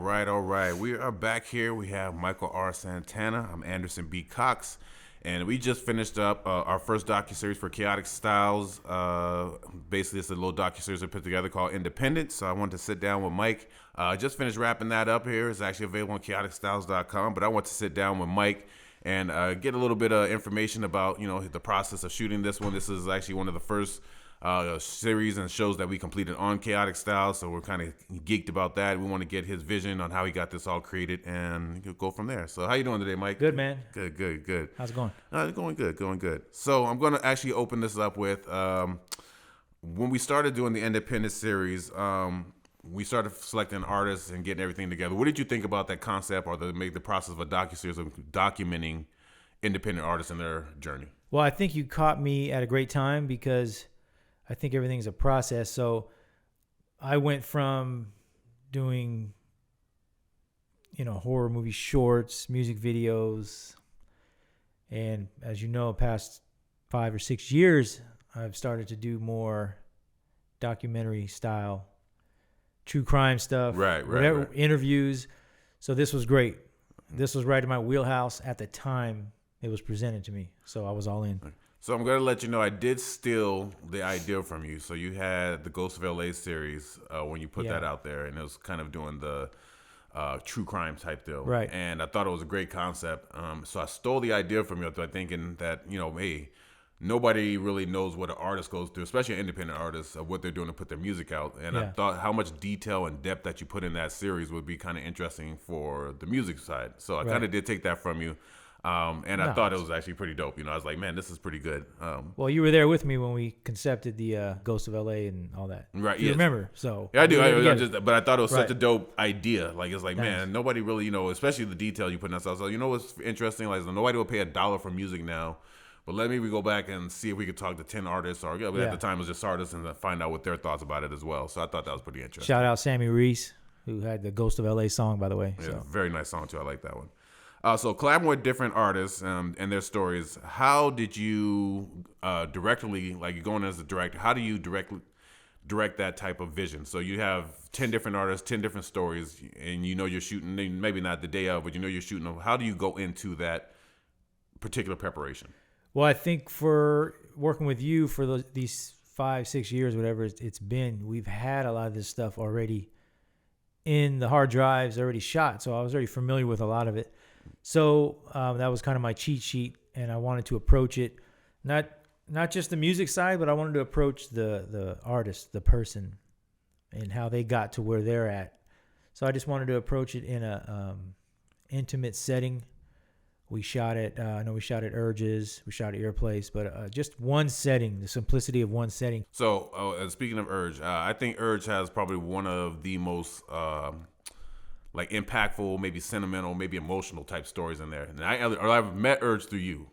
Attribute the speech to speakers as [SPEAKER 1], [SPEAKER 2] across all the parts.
[SPEAKER 1] all right. We are back here. We have Michael R. Santana. I'm Anderson B. Cox. And we just finished up our first docuseries for Kayatick Styles. Basically, it's a little docuseries we put together called Independent. So I wanted to sit down with Mike. I just finished wrapping that up here. It's actually available on KayatickStyles.com. But I want to sit down with Mike and get a little bit of information about, the process of shooting this one. This is actually one of the first series and shows that we completed on Kayatick Styles, so we're kind of geeked about that. We want to get his vision on how he got this all created and go from there. So how you doing today, Mike?
[SPEAKER 2] Good, man.
[SPEAKER 1] Good.
[SPEAKER 2] How's it going?
[SPEAKER 1] Going good. So I'm going to actually open this up with when we started doing the independent series, we started selecting artists and getting everything together. What did you think about that concept or the process of a docuseries of documenting independent artists and their journey?
[SPEAKER 2] Well, I think you caught me at a great time because I think everything's a process. So I went from doing, horror movie shorts, music videos, and as you know, past 5 or 6 years, I've started to do more documentary style, true crime stuff,
[SPEAKER 1] right.
[SPEAKER 2] Interviews. So this was great. This was right in my wheelhouse at the time it was presented to me. So I was all in.
[SPEAKER 1] So I'm going to let you know I did steal the idea from you. So you had the Ghost of LA series when you put that out there, and it was kind of doing the true crime type deal.
[SPEAKER 2] Right.
[SPEAKER 1] And I thought it was a great concept. So I stole the idea from you by thinking that, hey, nobody really knows what an artist goes through, especially an independent artist, of what they're doing to put their music out. And I thought how much detail and depth that you put in that series would be kind of interesting for the music side. So I kind of did take that from you. I thought it was actually pretty dope. I was like, man, this is pretty good.
[SPEAKER 2] Well, you were there with me when we concepted the Ghost of LA and all that.
[SPEAKER 1] Right.
[SPEAKER 2] You remember? So
[SPEAKER 1] yeah, I do. But I thought it was such a dope idea. Like, it's like,
[SPEAKER 2] Thanks.
[SPEAKER 1] man, nobody really, especially the detail you put in that stuff. So, what's interesting? Like, nobody will pay $1 for music now. But let me go back and see if we could talk to 10 artists, or at the time it was just artists, and find out what their thoughts about it as well. So I thought that was pretty interesting.
[SPEAKER 2] Shout out Sammy Reese, who had the Ghost of LA song, by the way.
[SPEAKER 1] Yeah,
[SPEAKER 2] so.
[SPEAKER 1] Very nice song too. I like that one. So collaborating with different artists and their stories, how did you directly, like going as a director, how do you direct that type of vision? So you have 10 different artists, 10 different stories, and you're shooting, maybe not the day of, but you're shooting them. How do you go into that particular preparation?
[SPEAKER 2] Well, I think for working with you for these 5-6 years, whatever it's been, we've had a lot of this stuff already in the hard drives, already shot. So I was already familiar with a lot of it. So that was kind of my cheat sheet, and I wanted to approach it not just the music side, but I wanted to approach the artist, the person, and how they got to where they're at. So I just wanted to approach it in a intimate setting. We shot at Urges, we shot at your place, but just one setting, the simplicity of one setting.
[SPEAKER 1] So speaking of Urge, I think Urge has probably one of the most like impactful, maybe sentimental, maybe emotional type stories in there. And I've met Urge through you.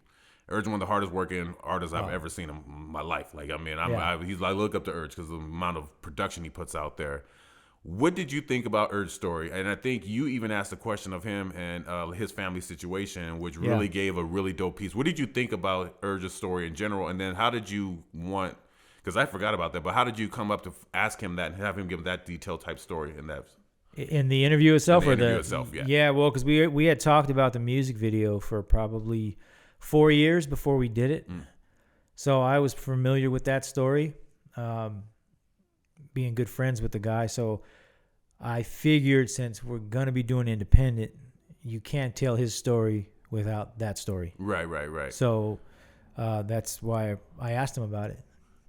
[SPEAKER 1] Urge, one of the hardest working artists I've ever seen in my life. Like, I mean, I look up to Urge because of the amount of production he puts out there. What did you think about Urge's story? And I think you even asked a question of him and his family situation, which really gave a really dope piece. What did you think about Urge's story in general? And then how did you because I forgot about that, but how did you come up to ask him that and have him give that detailed type story in that?
[SPEAKER 2] In the interview itself?
[SPEAKER 1] Yeah,
[SPEAKER 2] well, because we had talked about the music video for probably 4 years before we did it. So I was familiar with that story, being good friends with the guy. So I figured since we're going to be doing independent, you can't tell his story without that story.
[SPEAKER 1] Right.
[SPEAKER 2] So that's why I asked him about it,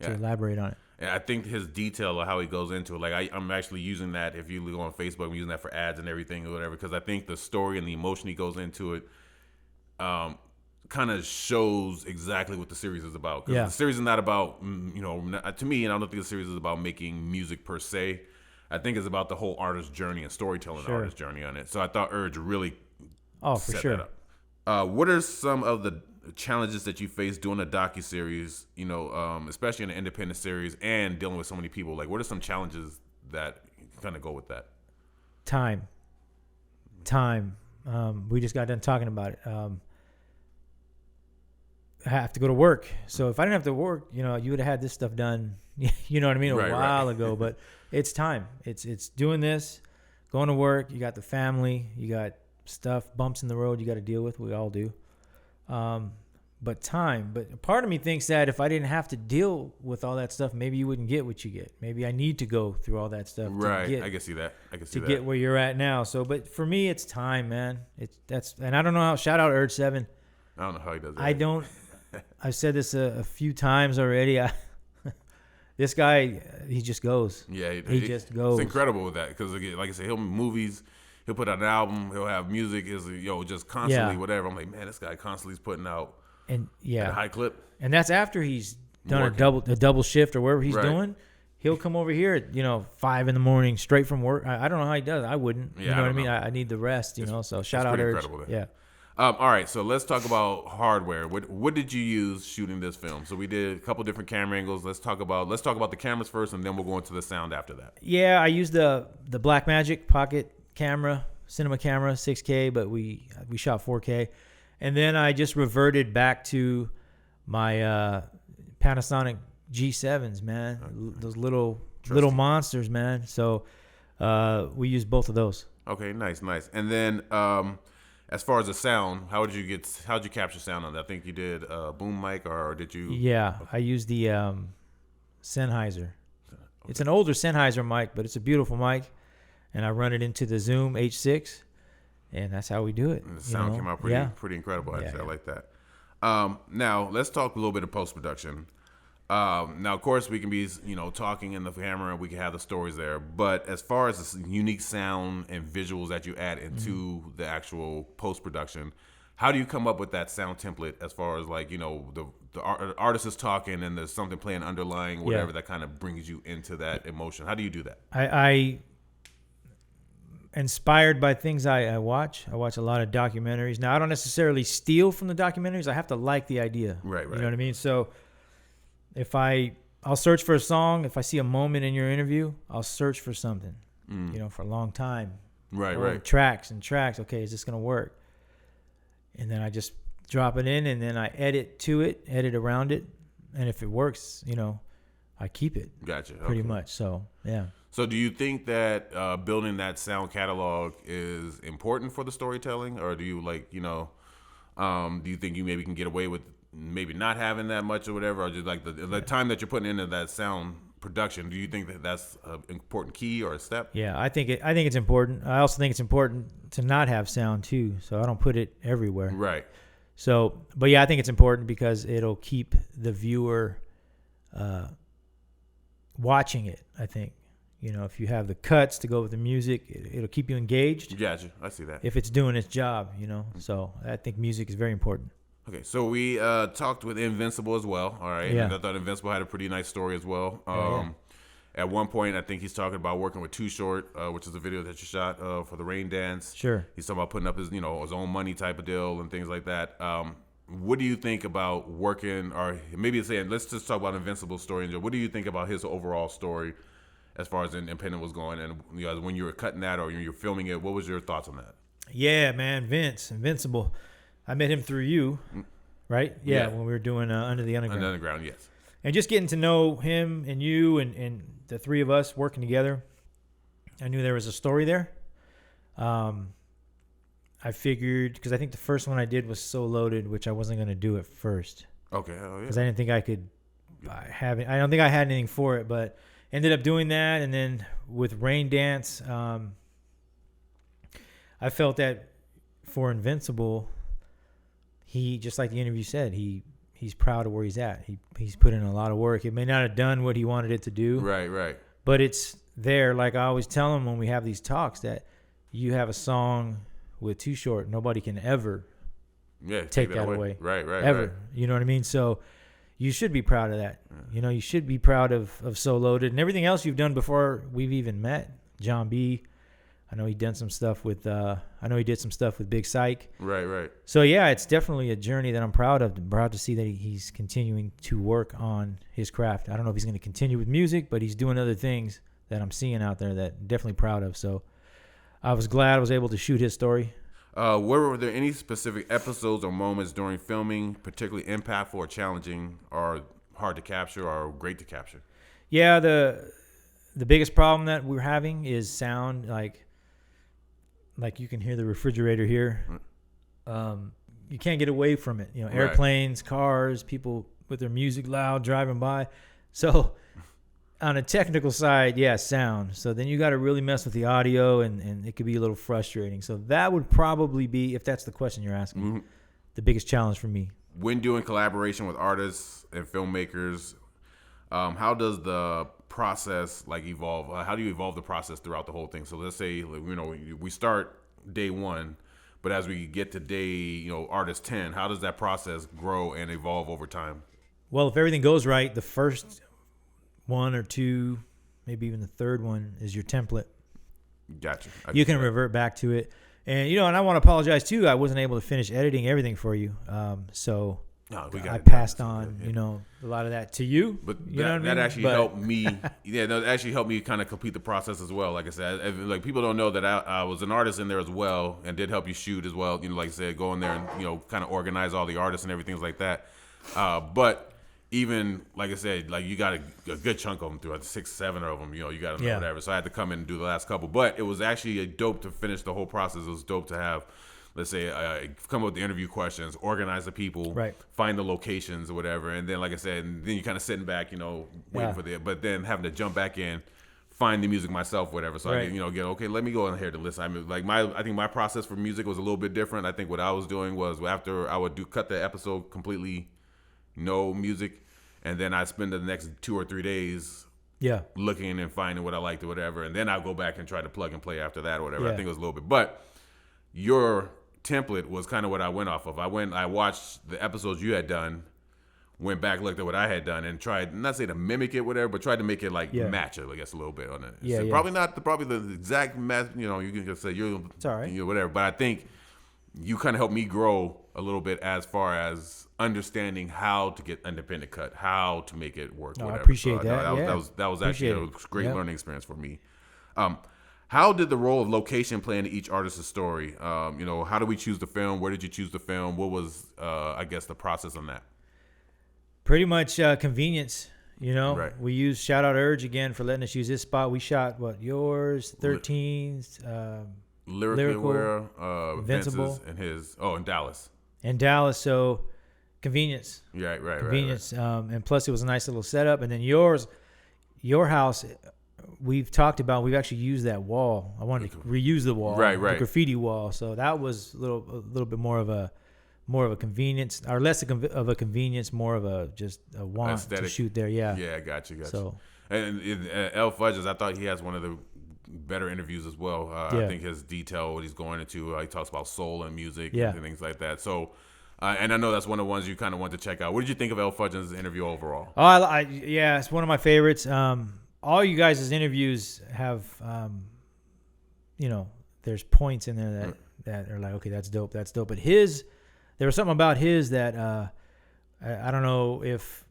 [SPEAKER 2] to elaborate on it.
[SPEAKER 1] And I think his detail of how he goes into it, like I'm actually using that. If you look on Facebook, I'm using that for ads and everything or whatever, because I think the story and the emotion he goes into it kind of shows exactly what the series is about. Because the series is not about, to me, and I don't think the series is about making music per se. I think it's about the whole artist's journey and storytelling the artist's journey on it. So I thought Urge really set that up. What are some of the challenges that you face doing a docuseries, especially in an independent series and dealing with so many people? Like, what are some challenges that kind of go with that?
[SPEAKER 2] Time. We just got done talking about it. I have to go to work. So if I didn't have to work, you would have had this stuff done, you know what I mean, a while ago. But it's time. It's doing this, going to work, you got the family, you got stuff, bumps in the road you got to deal with. We all do. But part of me thinks that if I didn't have to deal with all that stuff, maybe you wouldn't get what you get. Maybe I need to go through all that stuff
[SPEAKER 1] Right. I can see that.
[SPEAKER 2] to get where you're at now. So, but for me, it's time, man. And I don't know how. Shout out Urge 7.
[SPEAKER 1] I don't know how he does that.
[SPEAKER 2] I don't. I've said this a few times already. This guy, he just goes.
[SPEAKER 1] Yeah,
[SPEAKER 2] he just goes.
[SPEAKER 1] It's incredible with that because, like I said, he'll movies. He'll put out an album. He'll have music. Is just constantly whatever. I'm like, man, this guy constantly is putting out.
[SPEAKER 2] And
[SPEAKER 1] at a high clip.
[SPEAKER 2] And that's after he's done a double shift or whatever he's doing. He'll come over here at 5 a.m. straight from work. I don't know how he does it. I wouldn't.
[SPEAKER 1] Yeah,
[SPEAKER 2] you know what I mean? I need the rest. So shout out Urge. Yeah.
[SPEAKER 1] All right, so let's talk about hardware. What did you use shooting this film? So we did a couple different camera angles. Let's talk about the cameras first, and then we'll go into the sound after that.
[SPEAKER 2] Yeah, I used the Blackmagic pocket camera, cinema camera, 6K, but we shot 4K. And then I just reverted back to my Panasonic G7s, man. Okay. Those little monsters, man. So we used both of those.
[SPEAKER 1] Okay, nice. And then as far as the sound, how'd you capture sound on that? I think you did a boom mic, or did you?
[SPEAKER 2] Yeah, I used the Sennheiser. Okay. It's an older Sennheiser mic, but it's a beautiful mic, and I run it into the Zoom H6. And that's how we do it.
[SPEAKER 1] And the sound came out pretty incredible. I like that. Now let's talk a little bit of post production. Now, of course, we can be talking in the camera, and we can have the stories there. But as far as the unique sound and visuals that you add into the actual post production, how do you come up with that sound template? As far as the artist is talking and there's something playing underlying, whatever that kind of brings you into that emotion. How do you do that?
[SPEAKER 2] I inspired by things I watch. I watch a lot of documentaries. Now, I don't necessarily steal from the documentaries. I have to like the idea.
[SPEAKER 1] Right.
[SPEAKER 2] You know what I mean? So if I'll search for a song. If I see a moment in your interview, I'll search for something, for a long time.
[SPEAKER 1] Right.
[SPEAKER 2] Tracks. Okay, is this going to work? And then I just drop it in, and then I edit around it. And if it works, I keep it.
[SPEAKER 1] Gotcha.
[SPEAKER 2] Pretty much. So, yeah.
[SPEAKER 1] So do you think that building that sound catalog is important for the storytelling, or do you do you think you maybe can get away with maybe not having that much or whatever, or just like the time that you're putting into that sound production? Do you think that that's an important key or a step?
[SPEAKER 2] Yeah, I think it's important. I also think it's important to not have sound too, so I don't put it everywhere.
[SPEAKER 1] Right.
[SPEAKER 2] So, but yeah, I think it's important because it'll keep the viewer watching it, I think. If you have the cuts to go with the music, it'll keep you engaged.
[SPEAKER 1] Gotcha. I see that.
[SPEAKER 2] If it's doing its job, So I think music is very important.
[SPEAKER 1] Okay, so we talked with Invincible as well, all right?
[SPEAKER 2] Yeah.
[SPEAKER 1] And I thought Invincible had a pretty nice story as well. At one point, I think he's talking about working with Too Short, which is a video that you shot for the Rain Dance.
[SPEAKER 2] Sure.
[SPEAKER 1] He's talking about putting up his, his own money type of deal and things like that. What do you think about working, or maybe let's just talk about Invincible's story. What do you think about his overall story as far as Independent was going? And when you were cutting that or you were filming it, what was your thoughts on that?
[SPEAKER 2] Yeah, man, Invincible. I met him through you, right? Yeah, when we were doing Under the Underground.
[SPEAKER 1] Under the Underground, yes.
[SPEAKER 2] And just getting to know him and you and the three of us working together, I knew there was a story there. I figured, because I think the first one I did was So Loaded, which I wasn't going to do at first.
[SPEAKER 1] Okay, oh yeah.
[SPEAKER 2] Because I didn't think I could have it. I don't think I had anything for it, but ended up doing that. And then with Rain Dance, I felt that for Invincible, he, just like the interview said, he's proud of where he's at. He's put in a lot of work. It may not have done what he wanted it to do.
[SPEAKER 1] Right.
[SPEAKER 2] But it's there. Like I always tell him when we have these talks, that you have a song with Too Short, nobody can ever take that away.
[SPEAKER 1] Right.
[SPEAKER 2] Ever.
[SPEAKER 1] Right.
[SPEAKER 2] You know what I mean? So you should be proud of that. Yeah. You should be proud of So Loaded and everything else you've done before we've even met. John B. I know he did some stuff with Big Psych.
[SPEAKER 1] Right.
[SPEAKER 2] So yeah, it's definitely a journey that I'm proud of. I'm proud to see that he's continuing to work on his craft. I don't know if he's going to continue with music, but he's doing other things that I'm seeing out there that I'm definitely proud of. So I was glad I was able to shoot his story.
[SPEAKER 1] Were there any specific episodes or moments during filming particularly impactful or challenging or hard to capture or great to capture?
[SPEAKER 2] Yeah, the biggest problem that we're having is sound. Like like you can hear the refrigerator here. You can't get away from it. You know, airplanes, cars, people with their music loud driving by. So on a technical side, yeah, sound. So then you got to really mess with the audio, and it could be a little frustrating. So that would probably be, if that's the question you're asking, the biggest challenge for me.
[SPEAKER 1] When doing collaboration with artists and filmmakers, how does the process like evolve? How do you evolve the process throughout the whole thing? So let's say, like, you know, we start day one, but as we get to day, you know, artist 10, how does that process grow and evolve over time?
[SPEAKER 2] Well, if everything goes right, the first one or two, maybe even the third one is your template.
[SPEAKER 1] Gotcha.
[SPEAKER 2] You can revert back to it. And, you know, and I want to apologize, too. I wasn't able to finish editing everything for you. So I passed on, you know, a lot of that to you.
[SPEAKER 1] But
[SPEAKER 2] you
[SPEAKER 1] that actually helped me. Yeah, no, it actually helped me kind of complete the process as well. Like I said, like people don't know that I was an artist in there as well and did help you shoot as well. You know, like I said, go in there and, you know, kind of organize all the artists and everything like that. But even, like I said, like you got a good chunk of them through, 6, 7 of them, you know, you got to know whatever. So I had to come in and do the last couple. But it was actually a dope to finish the whole process. It was dope to have, let's say, come up with the interview questions, organize the people, find the locations or whatever. And then, like I said, and then you're kind of sitting back, you know, waiting for but then having to jump back in, find the music myself, whatever. So I, you know, okay, let me go in here to listen. I mean, like I think my process for music was a little bit different. I think what I was doing was after I would cut the episode completely, no music. And then I spend the next 2 or 3 days looking and finding what I liked or whatever. And then I'll go back and try to plug and play after that or whatever. I think it was a little bit. But your template was kind of what I went off of. I watched the episodes you had done, went back, looked at what I had done, and tried, not say to mimic it, whatever, but tried to make it like match it, I guess, a little bit on it. So probably not the exact match, you know, you can just say it's all right. You know, whatever. But I think you kind of helped me grow a little bit as far as understanding how to get independent cut, how to make it work.
[SPEAKER 2] No,
[SPEAKER 1] whatever.
[SPEAKER 2] I appreciate
[SPEAKER 1] so that was actually a great learning experience for me. How did the role of location play into each artist's story? You know, how do we choose the film? Where did you choose the film? What was, I guess, the process on that?
[SPEAKER 2] Pretty much convenience. You know, we used shout out Urge again for letting us use this spot. We shot yours, 13's,
[SPEAKER 1] Lyrical,
[SPEAKER 2] Invincible,
[SPEAKER 1] Vince's, and his. Oh, in Dallas.
[SPEAKER 2] In Dallas, so convenience.
[SPEAKER 1] Right.
[SPEAKER 2] Convenience, and plus it was a nice little setup. And then your house, we've talked about. We've actually used that wall. I wanted to reuse the wall, the graffiti wall. So that was a little bit more of a convenience, or less of a convenience, more of a just a want aesthetic. To shoot there. Yeah.
[SPEAKER 1] Yeah, got you. So, and L Fudges, I thought he has one of the better interviews as well. I think his detail, what he's going into, he talks about soul and music and things like that. So, and I know that's one of the ones you kind of want to check out. What did you think of L Fudge's interview overall?
[SPEAKER 2] Oh, yeah, it's one of my favorites. All you guys' interviews have, you know, there's points in there that are like, okay, that's dope. But there was something about his that I don't know if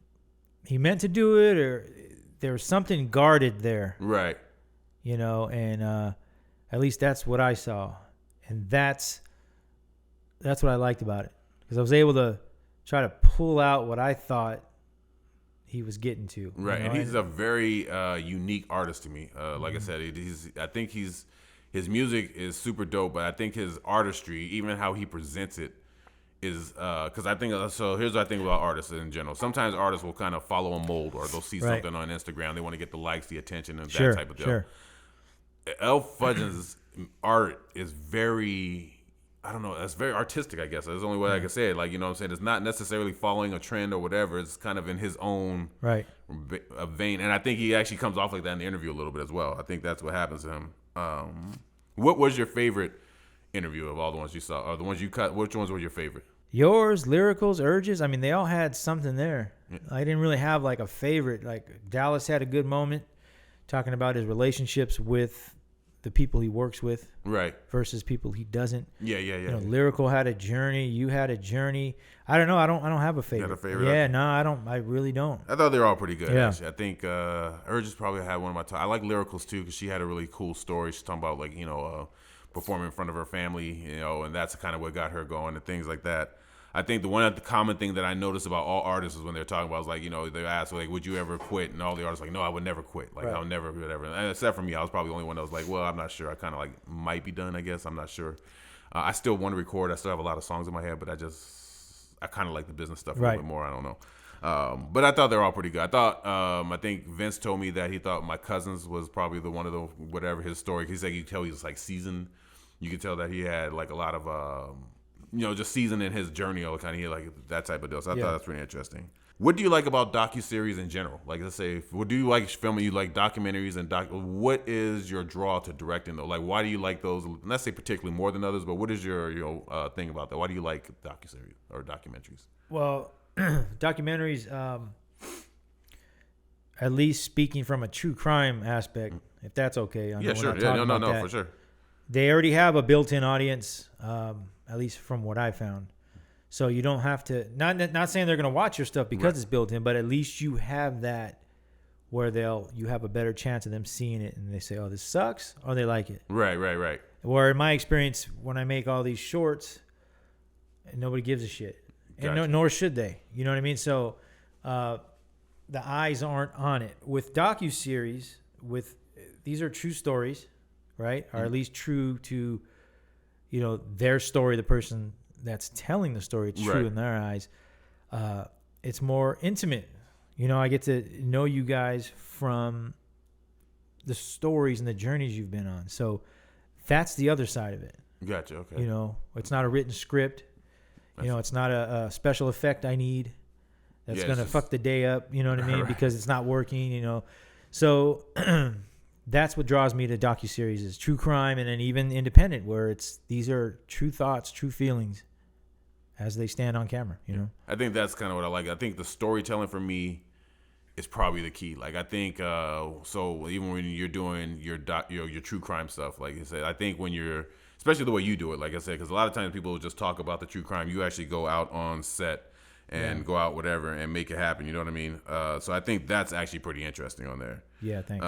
[SPEAKER 2] he meant to do it or there was something guarded there.
[SPEAKER 1] Right.
[SPEAKER 2] You know, and at least that's what I saw. And that's what I liked about it. Because I was able to try to pull out what I thought he was getting to.
[SPEAKER 1] Right,
[SPEAKER 2] you know?
[SPEAKER 1] And he's a very unique artist to me. Like I said, I think his music is super dope, but I think his artistry, even how he presents it, is because I think so. Here's what I think about artists in general. Sometimes artists will kind of follow a mold, or they'll see something on Instagram, they want to get the likes, the attention, and that type of deal. Sure. L Fudge's art is very, I don't know, that's very artistic, I guess. That's the only way I can say it. Like, you know what I'm saying? It's not necessarily following a trend or whatever. It's kind of in his own vein. And I think he actually comes off like that in the interview a little bit as well. I think that's what happens to him. What was your favorite interview of all the ones you saw? Or the ones you cut, which ones were your favorite?
[SPEAKER 2] Yours, Lyricals, Urges. I mean, they all had something there. Yeah. I didn't really have like a favorite. Like Dallas had a good moment talking about his relationships with the people he works with, versus people he doesn't. Yeah. You know, Lyrical had a journey. You had a journey. I don't know. I don't have a favorite.
[SPEAKER 1] You got a favorite?
[SPEAKER 2] Yeah, no, I don't. I really don't.
[SPEAKER 1] I thought they were all pretty good. Yeah. Actually, I think Urges probably had one of my top. I like Lyricals too because she had a really cool story. She's talking about performing in front of her family, and that's kind of what got her going and things like that. I think the common thing that I noticed about all artists is when they're talking about is like, they ask like, would you ever quit? And all the artists are like, no, I would never quit. Like, I'll never, whatever. And except for me, I was probably the only one that was like, well, I'm not sure. I kind of like might be done, I guess. I'm not sure. I still want to record. I still have a lot of songs in my head, but I kind of like the business stuff a little bit more. I don't know. But I thought they were all pretty good. I think Vince told me that he thought My Cousins was probably one of the, whatever his story. He said you could tell he was like seasoned. You could tell that he had like a lot of, just seasoned in his journey, all kind of like that type of deal. So I thought that's pretty interesting. What do you like about docuseries in general? Like, let's say, what do you like filming? You like documentaries and what is your draw to directing though? Like, why do you like those? Let's say particularly more than others, but what is your thing about that? Why do you like docuseries or documentaries?
[SPEAKER 2] Well, documentaries, at least speaking from a true crime aspect, if that's okay.
[SPEAKER 1] Yeah, sure. Yeah, no, for sure.
[SPEAKER 2] They already have a built-in audience, at least from what I found. So you don't have to, not saying they're going to watch your stuff because it's built in, but at least you have that where you have a better chance of them seeing it and they say, oh, this sucks, or they like it.
[SPEAKER 1] Right.
[SPEAKER 2] Where in my experience, when I make all these shorts, nobody gives a shit.
[SPEAKER 1] Gotcha.
[SPEAKER 2] And nor should they. You know what I mean? So the eyes aren't on it. With docuseries, these are true stories, right? Or at least true to, their story, the person that's telling the story, true in their eyes. It's more intimate. I get to know you guys from the stories and the journeys you've been on. So that's the other side of it.
[SPEAKER 1] Gotcha. Okay.
[SPEAKER 2] It's not a written script. It's not a special effect I need that's going to fuck the day up. You know what I mean? Because it's not working, So that's what draws me to docuseries is true crime and then even independent where these are true thoughts, true feelings as they stand on camera,
[SPEAKER 1] I think that's kind of what I like. I think the storytelling for me is probably the key. Like, I think, so even when you're doing your true crime stuff, like I said, I think when you're, especially the way you do it, like I said, because a lot of times people will just talk about the true crime. You actually go out on set and go out whatever and make it happen. You know what I mean? So I think that's actually pretty interesting on there.
[SPEAKER 2] Yeah, thanks.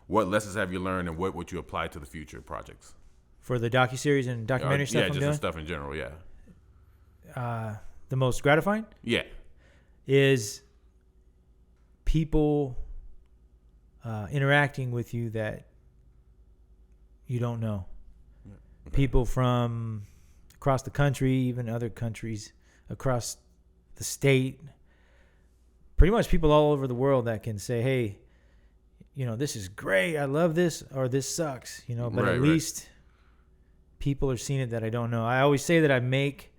[SPEAKER 1] What lessons have you learned and what would you apply to the future projects?
[SPEAKER 2] For the docuseries and documentary stuff I'm doing?
[SPEAKER 1] Yeah, just the stuff in general, yeah.
[SPEAKER 2] The most gratifying?
[SPEAKER 1] Yeah.
[SPEAKER 2] Is people interacting with you that you don't know. Okay. People from across the country, even other countries, across the state. Pretty much people all over the world that can say, hey, this is great, I love this, or this sucks, but at least people are seeing it that I don't know. I always say that I make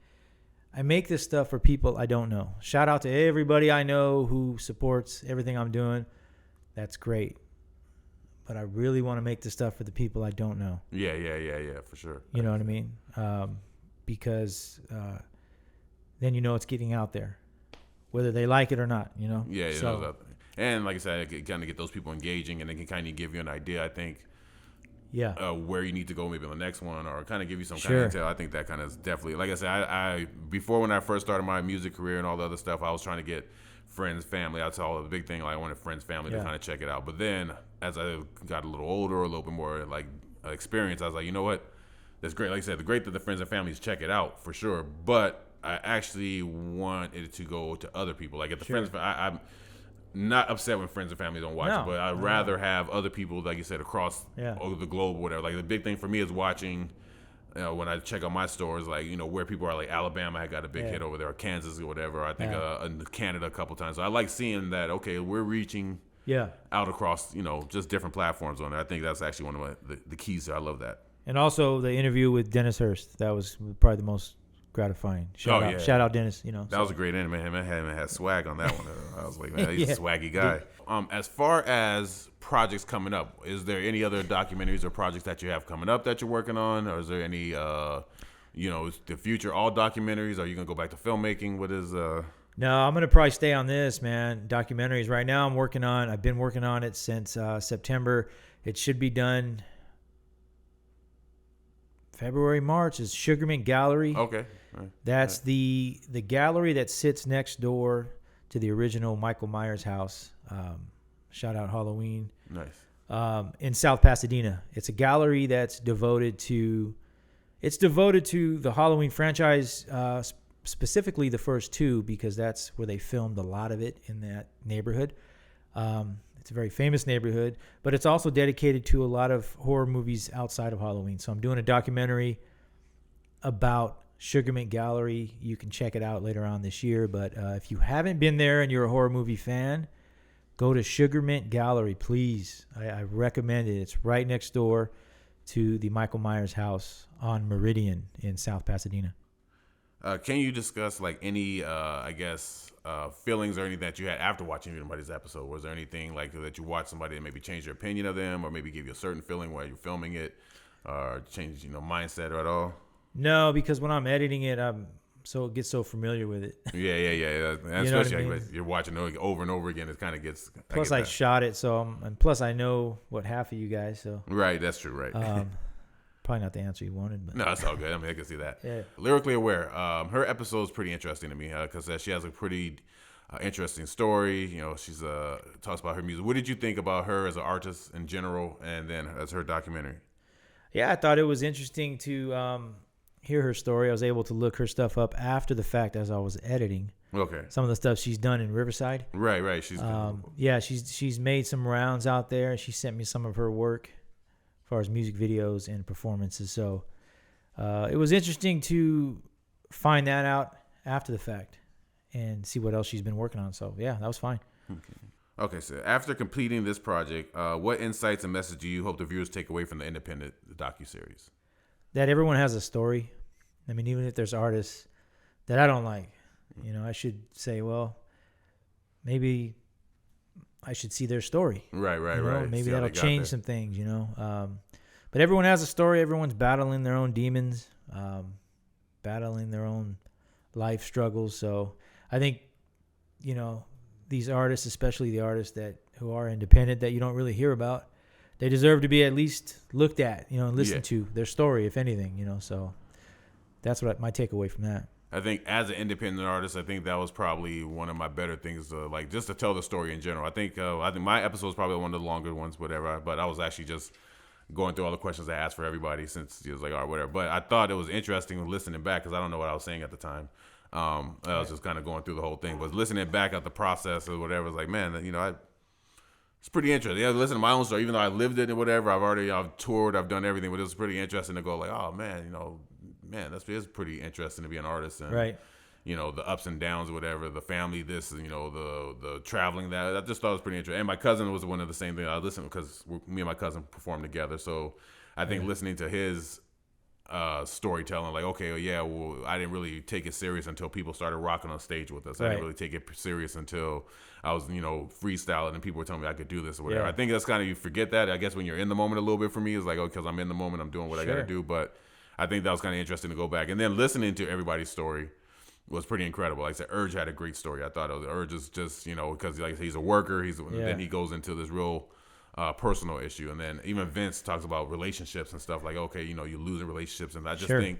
[SPEAKER 2] this stuff for people I don't know. Shout out to everybody I know who supports everything I'm doing. That's great. But I really want to make this stuff for the people I don't know.
[SPEAKER 1] Yeah, for sure.
[SPEAKER 2] You know what I mean? Because then it's getting out there, whether they like it or not,
[SPEAKER 1] Yeah, so, and like I said, it kind of get those people engaging, and they can kind of give you an idea, I think, where you need to go maybe on the next one, or kind of give you some kind of intel. I think that kind of is definitely, like I said, I before when I first started my music career and all the other stuff, I was trying to get friends, family. That's all the big thing. Like, I wanted friends, family to kind of check it out. But then as I got a little older, a little bit more like experience, I was like, you know what? That's great. Like I said, the great that the friends and families check it out for sure. But I actually want it to go to other people. Like, if the friends, I'm not upset when friends and family don't watch it, but I'd rather have other people, like you said, across the globe or whatever. Like, the big thing for me is watching, when I check out my stores, like, where people are, like Alabama, I got a big hit over there, or Kansas or whatever. I think in Canada a couple times. So I like seeing that, okay, we're reaching out across, just different platforms on there. I think that's actually one of the keys there. I love that.
[SPEAKER 2] And also the interview with Dennis Hurst. That was probably the most gratifying. Shout out Dennis.
[SPEAKER 1] That was a great interview. Him had swag on that one. I was like, man, he's a swaggy guy. As far as projects coming up, is there any other documentaries or projects that you have coming up that you're working on, or is there any, is the future all documentaries? Are you gonna go back to filmmaking? What is?
[SPEAKER 2] No, I'm gonna probably stay on this, man. Documentaries. Right now, I've been working on it since September. It should be done February, March. Is Sugarman Gallery.
[SPEAKER 1] Okay.
[SPEAKER 2] That's the gallery that sits next door to the original Michael Myers house. Shout out Halloween.
[SPEAKER 1] Nice.
[SPEAKER 2] In South Pasadena. It's a gallery that's devoted to the Halloween franchise, specifically the first two because that's where they filmed a lot of it in that neighborhood. It's a very famous neighborhood, but it's also dedicated to a lot of horror movies outside of Halloween. So I'm doing a documentary about Sugar Mint Gallery. You can check it out later on this year. But if you haven't been there and you're a horror movie fan, go to Sugar Mint Gallery, please. I recommend it. It's right next door to the Michael Myers house on Meridian in South Pasadena.
[SPEAKER 1] Can you discuss like any, feelings or anything that you had after watching anybody's episode? Was there anything like that you watched somebody that maybe changed your opinion of them, or maybe give you a certain feeling while you're filming it, or change mindset or at all?
[SPEAKER 2] No, because when I'm editing it, get so familiar with it.
[SPEAKER 1] Yeah. And especially like, you're watching it over and over again. It kind of gets.
[SPEAKER 2] Plus, I shot it, and plus I know what half of you guys. So
[SPEAKER 1] right, that's true. Right.
[SPEAKER 2] Probably not the answer you wanted, but
[SPEAKER 1] no, it's all good. I mean, I can see that.
[SPEAKER 2] Yeah.
[SPEAKER 1] Lyrically Aware, her episode is pretty interesting to me because she has a pretty interesting story. She's talks about her music. What did you think about her as an artist in general, and then as her documentary?
[SPEAKER 2] Yeah, I thought it was interesting to hear her story. I was able to look her stuff up after the fact as I was editing.
[SPEAKER 1] Okay.
[SPEAKER 2] Some of the stuff she's done in Riverside.
[SPEAKER 1] Right.
[SPEAKER 2] She's made some rounds out there. She sent me some of her work as far as music videos and performances. So it was interesting to find that out after the fact and see what else she's been working on. So, yeah, that was fine.
[SPEAKER 1] Okay, so after completing this project, what insights and message do you hope the viewers take away from the independent docuseries?
[SPEAKER 2] That everyone has a story. I mean, even if there's artists that I don't like, I should say, well, maybe I should see their story.
[SPEAKER 1] Right.
[SPEAKER 2] Maybe that'll change some things, But everyone has a story. Everyone's battling their own demons, battling their own life struggles. So I think, these artists, especially the artists who are independent that you don't really hear about, they deserve to be at least looked at, and listened to their story, if anything, So that's what my takeaway from that.
[SPEAKER 1] I think as an independent artist, I think that was probably one of my better things, just to tell the story in general. I think my episode was probably one of the longer ones, whatever. But I was actually just going through all the questions I asked for everybody since it was like, all right, whatever. But I thought it was interesting listening back because I don't know what I was saying at the time. I was just kind of going through the whole thing. But listening back at the process or whatever, was like, man, it's pretty interesting. Yeah, listen to my own story, even though I lived it and whatever. I've toured, I've done everything, but it was pretty interesting to go like, oh man, it's pretty interesting to be an artist and
[SPEAKER 2] right.
[SPEAKER 1] The ups and downs, whatever, the family, this, the traveling, that I just thought it was pretty interesting. And my cousin was one of the same thing. I listened because me and my cousin performed together, so I think listening to his storytelling, like, okay, yeah, well, I didn't really take it serious until people started rocking on stage with us. I didn't really take it serious until I was, freestyling and people were telling me I could do this or whatever. I think that's kind of, you forget that. I guess when you're in the moment a little bit for me, it's like, oh, because I'm in the moment, I'm doing what I got to do. But I think that was kind of interesting to go back. And then listening to everybody's story was pretty incredible. Like I said, Urge had a great story. I thought Urge is just, because like he's a worker. Then he goes into this real personal issue. And then even Vince talks about relationships and stuff like, okay, you losing relationships. And I just think,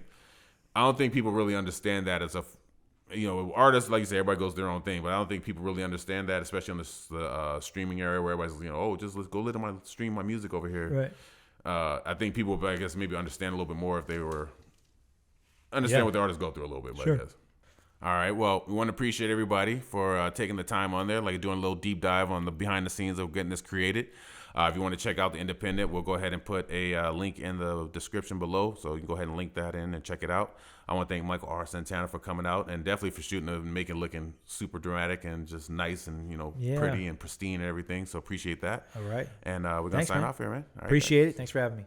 [SPEAKER 1] I don't think people really understand that as a, artists, like you say, everybody goes their own thing, but I don't think people really understand that, especially on the streaming area where everybody's, just let's go stream my music over here.
[SPEAKER 2] Right.
[SPEAKER 1] I think people, I guess, maybe understand a little bit more if they were understand what the artists go through a little bit. I guess. All right. Well, we want to appreciate everybody for taking the time on there, like doing a little deep dive on the behind the scenes of getting this created. If you want to check out the Independent, we'll go ahead and put a link in the description below, so you can go ahead and link that in and check it out. I want to thank Michael R. Santana for coming out and definitely for shooting and making it looking super dramatic and just nice and pretty and pristine and everything. So appreciate that.
[SPEAKER 2] All right.
[SPEAKER 1] And we're gonna sign off here, man. All right,
[SPEAKER 2] appreciate it. Thanks for having me.